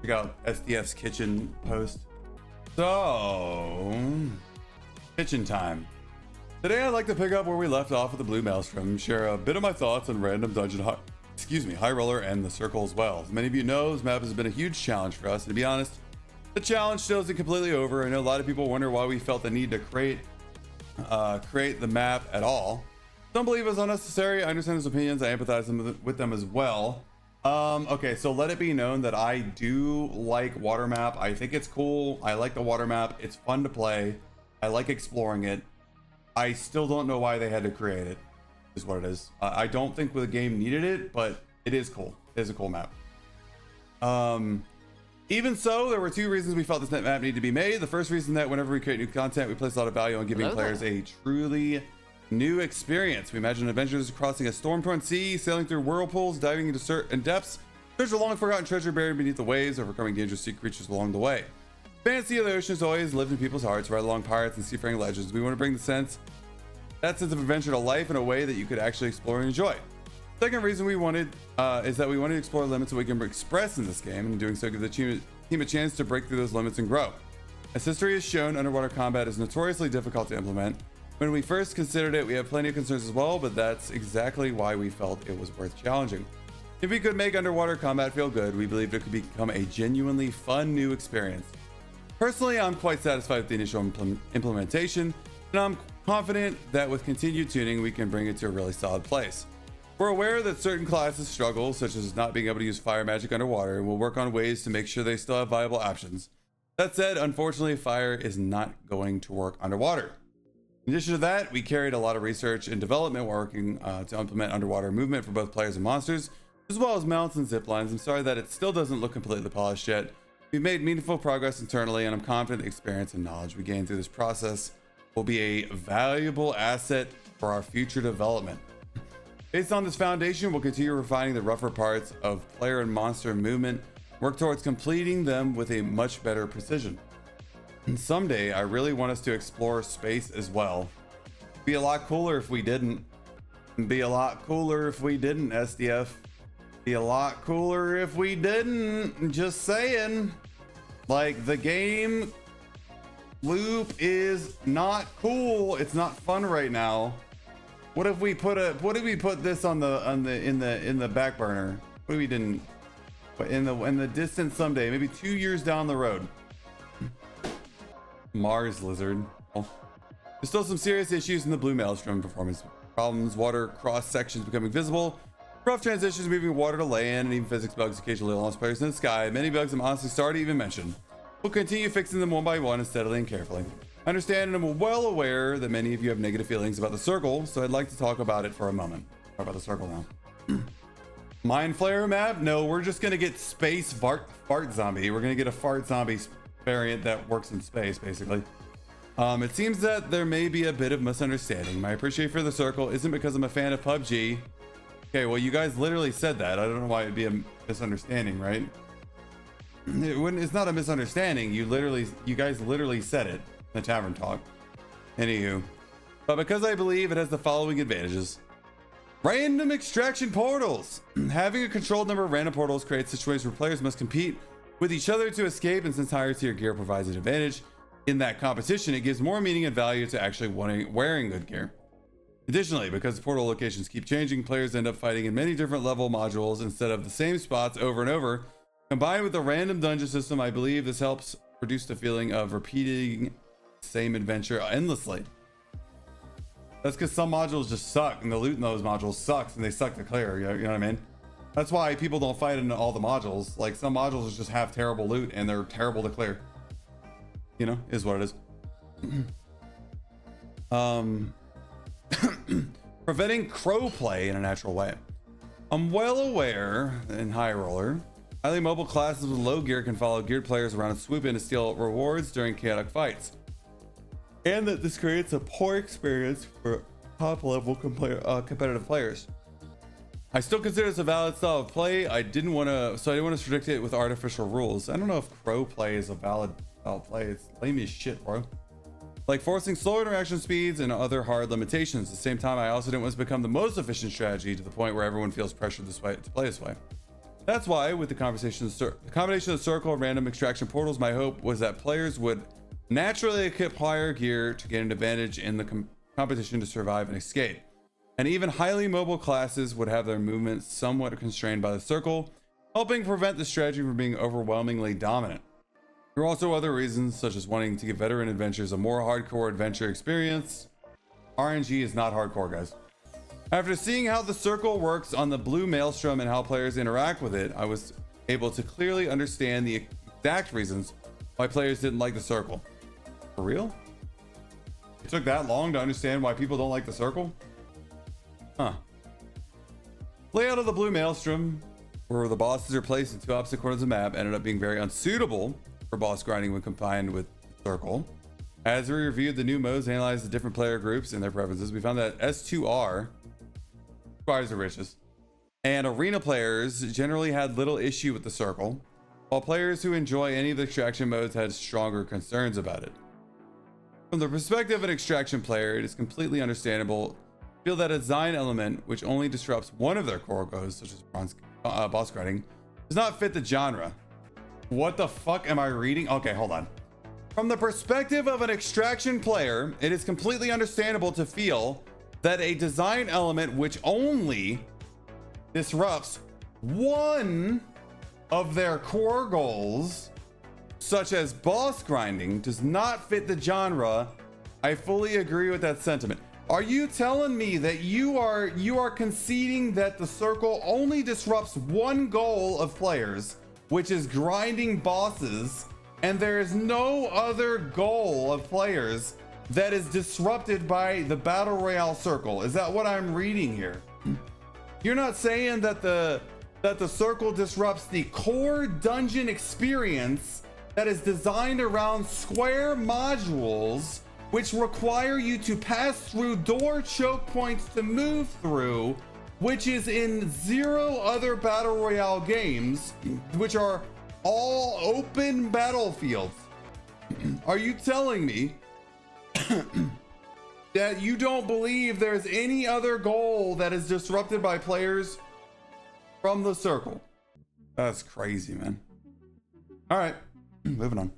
Check out SDF's kitchen post. So, kitchen time. Today I'd like to pick up where we left off with the Blue Maelstrom, share a bit of my thoughts on random dungeon high roller and the circle as well. As many of you know, this map has been a huge challenge for us, and to be honest, the challenge still isn't completely over. I know a lot of people wonder why we felt the need to create the map at all. Some believe it's unnecessary. I understand his opinions. I empathize with them as well. Okay, so let it be known that I do like water map. I think it's cool. I like the water map. It's fun to play. I like exploring it. I still don't know why they had to create it, is what it is. I don't think the game needed it, but it is cool. It is a cool map. Even so, there were two reasons we felt this map needed to be made. The first reason that whenever we create new content, we place a lot of value on giving players a truly new experience. We imagine adventures crossing a storm-torn sea, sailing through whirlpools, diving into certain depths, search a long-forgotten treasure buried beneath the waves, overcoming dangerous sea creatures along the way. Fantasy of the ocean has always lived in people's hearts, right along pirates and seafaring legends. We want to bring that sense of adventure to life in a way that you could actually explore and enjoy. Second reason we wanted is that we wanted to explore limits that we can express in this game, and in doing so give the team a chance to break through those limits and grow. As history has shown, underwater combat is notoriously difficult to implement. When we first considered it, we had plenty of concerns as well, but that's exactly why we felt it was worth challenging. If we could make underwater combat feel good, we believed it could become a genuinely fun new experience. Personally, I'm quite satisfied with the initial implementation, and I'm confident that with continued tuning, we can bring it to a really solid place. We're aware that certain classes struggle, such as not being able to use fire magic underwater, and we'll work on ways to make sure they still have viable options. That said, unfortunately, fire is not going to work underwater. In addition to that, we carried a lot of research and development working to implement underwater movement for both players and monsters, as well as mounts and zip lines. I'm sorry that it still doesn't look completely polished yet. We've made meaningful progress internally, and I'm confident the experience and knowledge we gain through this process will be a valuable asset for our future development. Based on this foundation, we'll continue refining the rougher parts of player and monster movement, work towards completing them with a much better precision. And someday, I really want us to explore space as well. Be a lot cooler if we didn't. Be a lot cooler if we didn't, SDF. Be a lot cooler if we didn't. Just saying. Like, the game loop is not cool. It's not fun right now. What if we put this in the back burner? What if we didn't? But in the distance someday, maybe 2 years down the road. Mars lizard. Oh. There's still some serious issues in the Blue Maelstrom performance problems, water cross sections becoming visible, rough transitions moving water to land, and even physics bugs occasionally lost players in the sky. Many bugs I'm honestly sorry to even mention. We'll continue fixing them one by one and steadily and carefully. I understand and I'm well aware that many of you have negative feelings about the circle, so I'd like to talk about it for a moment. Talk about the circle now. Mind Flayer map? No, we're just gonna get space fart zombie. We're gonna get a fart zombie variant that works in space, basically. It seems that there may be a bit of misunderstanding. My appreciation for the circle isn't because I'm a fan of PUBG. Okay, well, you guys literally said that. I don't know why it'd be a misunderstanding, right? It's not a misunderstanding. You guys literally said it. The tavern talk. Anywho, but because I believe it has the following advantages. Random extraction portals. Having a controlled number of random portals creates situations where players must compete with each other to escape, and since higher tier gear provides an advantage in that competition, it gives more meaning and value to actually wearing good gear. Additionally, because the portal locations keep changing, players end up fighting in many different level modules instead of the same spots over and over. Combined with the random dungeon system, I believe this helps produce the feeling of repeating same adventure endlessly. That's because some modules just suck, and the loot in those modules sucks, and they suck to clear. You know what I mean? That's why people don't fight in all the modules. Like, some modules just have terrible loot and they're terrible to clear. You know, is what it is. Preventing crow play in a natural way. I'm well aware in High Roller, highly mobile classes with low gear can follow geared players around and swoop in to steal rewards during chaotic fights, and that this creates a poor experience for top level competitive players. I still consider this a valid style of play. I didn't want to restrict it with artificial rules. I don't know if crow play is a valid style of play. It's lame as shit, bro. Like forcing slow interaction speeds and other hard limitations. At the same time, I also didn't want this to become the most efficient strategy to the point where everyone feels pressured this way to play this way. That's why, with the combination of circle and random extraction portals, my hope was that players would naturally equip higher gear to gain an advantage in the competition to survive and escape. And even highly mobile classes would have their movements somewhat constrained by the circle, helping prevent the strategy from being overwhelmingly dominant. There are also other reasons, such as wanting to give veteran adventurers a more hardcore adventure experience. RNG is not hardcore, guys. After seeing how the circle works on the blue maelstrom and how players interact with it, I was able to clearly understand the exact reasons why players didn't like the circle. For real? It took that long to understand why people don't like the circle? Huh. Layout of the blue maelstrom, where the bosses are placed in two opposite corners of the map, ended up being very unsuitable for boss grinding when combined with the circle. As we reviewed the new modes and analyzed the different player groups and their preferences, we found that S2R, Squires of Riches, and arena players generally had little issue with the circle, while players who enjoy any of the extraction modes had stronger concerns about it. From the perspective of an extraction player, it is completely understandable to feel that a design element which only disrupts one of their core goals, such as boss grinding, does not fit the genre. What the fuck am I reading? Okay, hold on. From the perspective of an extraction player, it is completely understandable to feel that a design element which only disrupts one of their core goals, such as boss grinding, does not fit the genre. I fully agree with that sentiment. Are you telling me that you are conceding that the circle only disrupts one goal of players, which is grinding bosses, and there is no other goal of players that is disrupted by the battle royale circle? Is that what I'm reading here? You're not saying that the circle disrupts the core dungeon experience that is designed around square modules which require you to pass through door choke points to move through, which is in 0 other battle royale games, which are all open battlefields. Are you telling me that you don't believe there's any other goal that is disrupted by players from the circle? That's crazy, man. All right, moving on.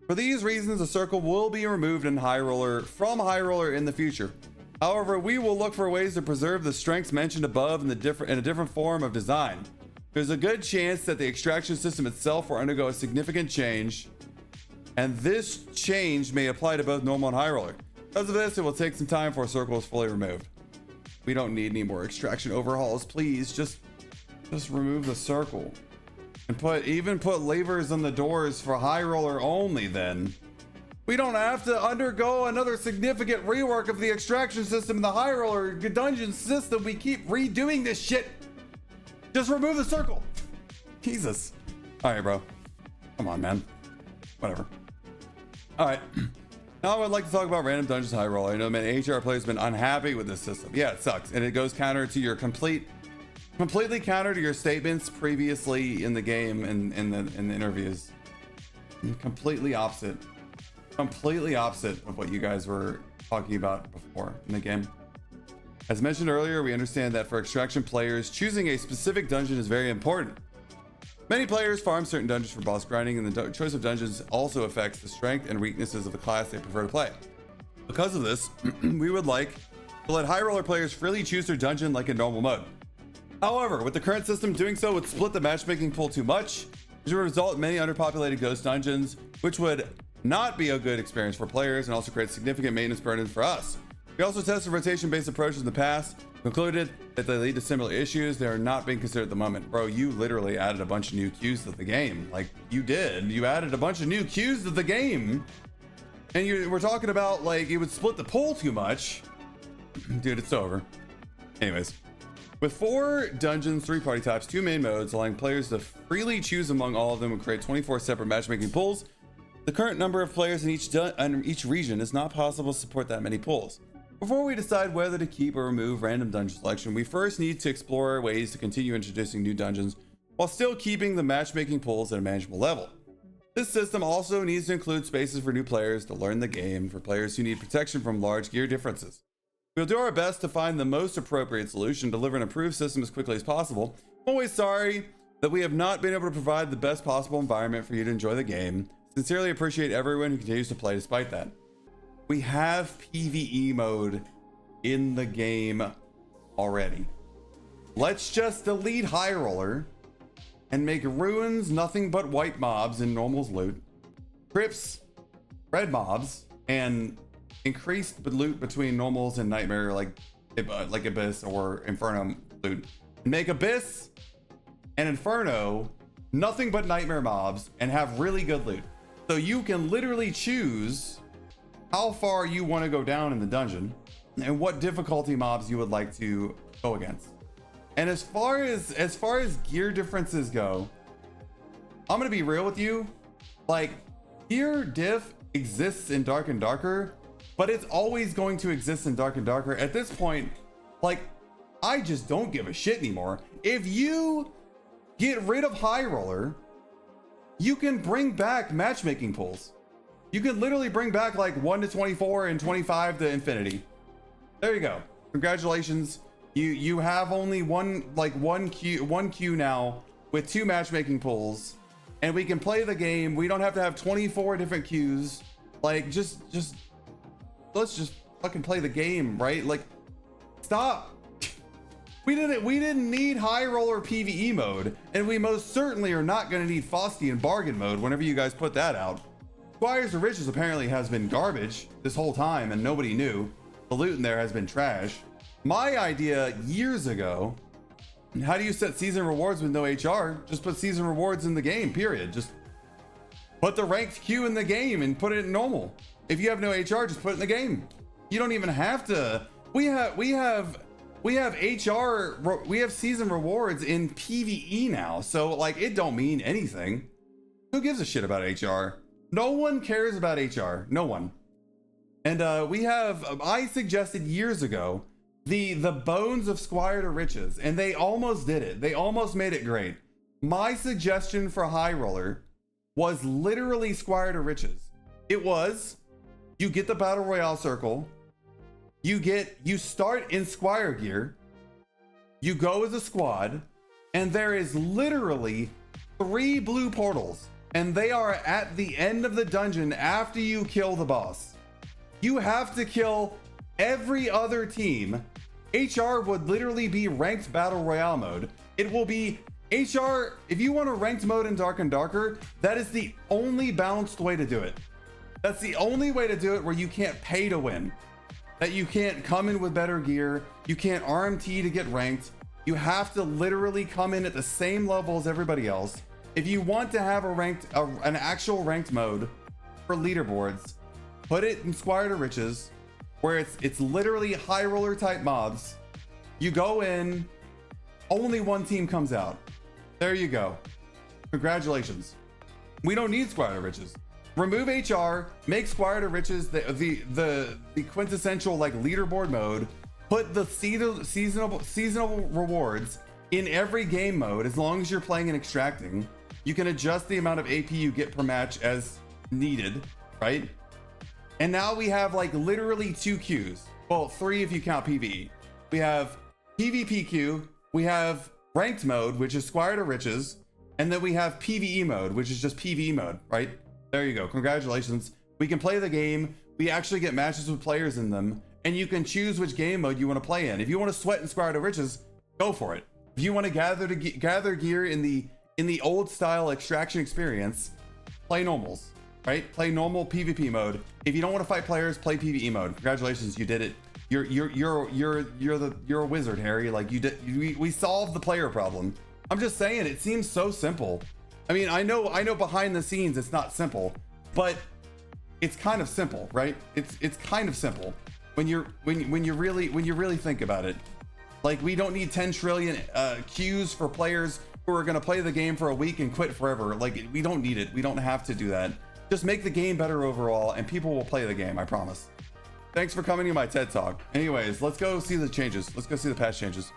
For these reasons, the circle will be removed from High Roller in the future. However, we will look for ways to preserve the strengths mentioned above in a different form of design. There's a good chance that the extraction system itself will undergo a significant change, and this change may apply to both normal and High Roller. Because of this, it will take some time before circle is fully removed. We don't need any more extraction overhauls. Please just remove the circle. And even put levers on the doors for High Roller only then. We don't have to undergo another significant rework of the extraction system in the High Roller dungeon system. We keep redoing this shit. Just remove the circle. Jesus. All right, bro. Come on, man. Whatever. All right. Now I would like to talk about random dungeons High Roller. I know many HR players have been unhappy with this system. Yeah, it sucks. And it goes counter to your completely counter to your statements previously in the game and in the interviews. Completely opposite of what you guys were talking about before in the game. As mentioned earlier, we understand that for extraction players, choosing a specific dungeon is very important. Many players farm certain dungeons for boss grinding, and the choice of dungeons also affects the strength and weaknesses of the class they prefer to play. Because of this, we would like to let High Roller players freely choose their dungeon like in normal mode. However, with the current system, doing so would split the matchmaking pool too much, which would result in many underpopulated ghost dungeons, which would not be a good experience for players and also create significant maintenance burden for us. We also tested rotation-based approaches in the past, concluded that they lead to similar issues. They are not being considered at the moment. Bro, you literally added a bunch of new queues to the game. Like, you did. You added a bunch of new queues to the game. And we're talking about, like, it would split the pool too much. Dude, it's over. Anyways. With 4 dungeons, 3 party types, 2 main modes, allowing players to freely choose among all of them and create 24 separate matchmaking pools, the current number of players in each region is not possible to support that many pools. Before we decide whether to keep or remove random dungeon selection, we first need to explore ways to continue introducing new dungeons while still keeping the matchmaking pools at a manageable level. This system also needs to include spaces for new players to learn the game, for players who need protection from large gear differences. We'll do our best to find the most appropriate solution, deliver an improved system as quickly as possible. I'm always sorry that we have not been able to provide the best possible environment for you to enjoy the game. Sincerely appreciate everyone who continues to play despite that. We have PvE mode in the game already. Let's just delete High Roller and make ruins nothing but white mobs in normal's loot, crypts red mobs, and increased loot between normals and nightmare like Abyss or Inferno loot. And make Abyss and Inferno nothing but nightmare mobs and have really good loot. So you can literally choose how far you want to go down in the dungeon and what difficulty mobs you would like to go against. And as far as gear differences go, I'm gonna be real with you. Like, gear diff exists in Dark and Darker, but it's always going to exist in Dark and Darker. At this point, like, I just don't give a shit anymore. If you get rid of High Roller, you can bring back matchmaking pools. You can literally bring back like 1 to 24 and 25 to infinity. There you go. Congratulations. You have only one queue now with 2 matchmaking pools, and we can play the game. We don't have to have 24 different queues. Like, just let's just fucking play the game, right? Like, stop. We didn't need High Roller PvE mode, and we most certainly are not going to need Faustian bargain mode whenever you guys put that out. Squires of Riches apparently has been garbage this whole time, and nobody knew. The loot in there has been trash. My idea years ago, how do you set season rewards with no HR? Just put season rewards in the game, period. Just put the ranked queue in the game and put it in normal. If you have no HR, just put it in the game. You don't even have to. We have HR, we have season rewards in PvE now. So like, it don't mean anything. Who gives a shit about HR? No one cares about HR, no one. And I suggested years ago, the bones of Squire to Riches, and they almost did it. They almost made it great. My suggestion for High Roller was literally Squire to Riches. It was, you get the Battle Royale circle, you start in Squire gear, you go as a squad, and there is literally 3 blue portals, and they are at the end of the dungeon after you kill the boss. You have to kill every other team. HR would literally be ranked battle royale mode. It will be HR. If you want a ranked mode in Dark and Darker, that is the only balanced way to do it. That's the only way to do it where you can't pay to win. That you can't come in with better gear. You can't RMT to get ranked. You have to literally come in at the same level as everybody else. If you want to have an actual ranked mode for leaderboards, put it in Squire to Riches, where it's literally High Roller type mobs. You go in, only one team comes out. There you go. Congratulations. We don't need Squire to Riches. Remove HR, make Squire to Riches the quintessential like leaderboard mode. Put the seasonal rewards in every game mode. As long as you're playing and extracting, you can adjust the amount of AP you get per match as needed, right? And now we have like literally 2 queues. Well, 3 if you count PvE. We have PvP queue, we have ranked mode, which is Squire to Riches, and then we have PvE mode, which is just PvE mode, right? There you go. Congratulations. We can play the game. We actually get matches with players in them, and you can choose which game mode you want to play in. If you want to sweat in Squire to Riches, go for it. If you want to gather gear in the old style extraction experience, play normals. Right? Play normal PvP mode. If you don't want to fight players, play PvE mode. Congratulations, you did it. You're a wizard, Harry. Like, we solved the player problem. I'm just saying, it seems so simple. I mean, I know behind the scenes it's not simple, but it's kind of simple, right? It's kind of simple when you really think about it. Like, we don't need 10 trillion queues for players who are going to play the game for a week and quit forever. Like, we don't need it. We don't have to do that. Just make the game better overall, and people will play the game, I promise. Thanks for coming to my TED Talk. Anyways, let's go see the changes. Let's go see the patch changes.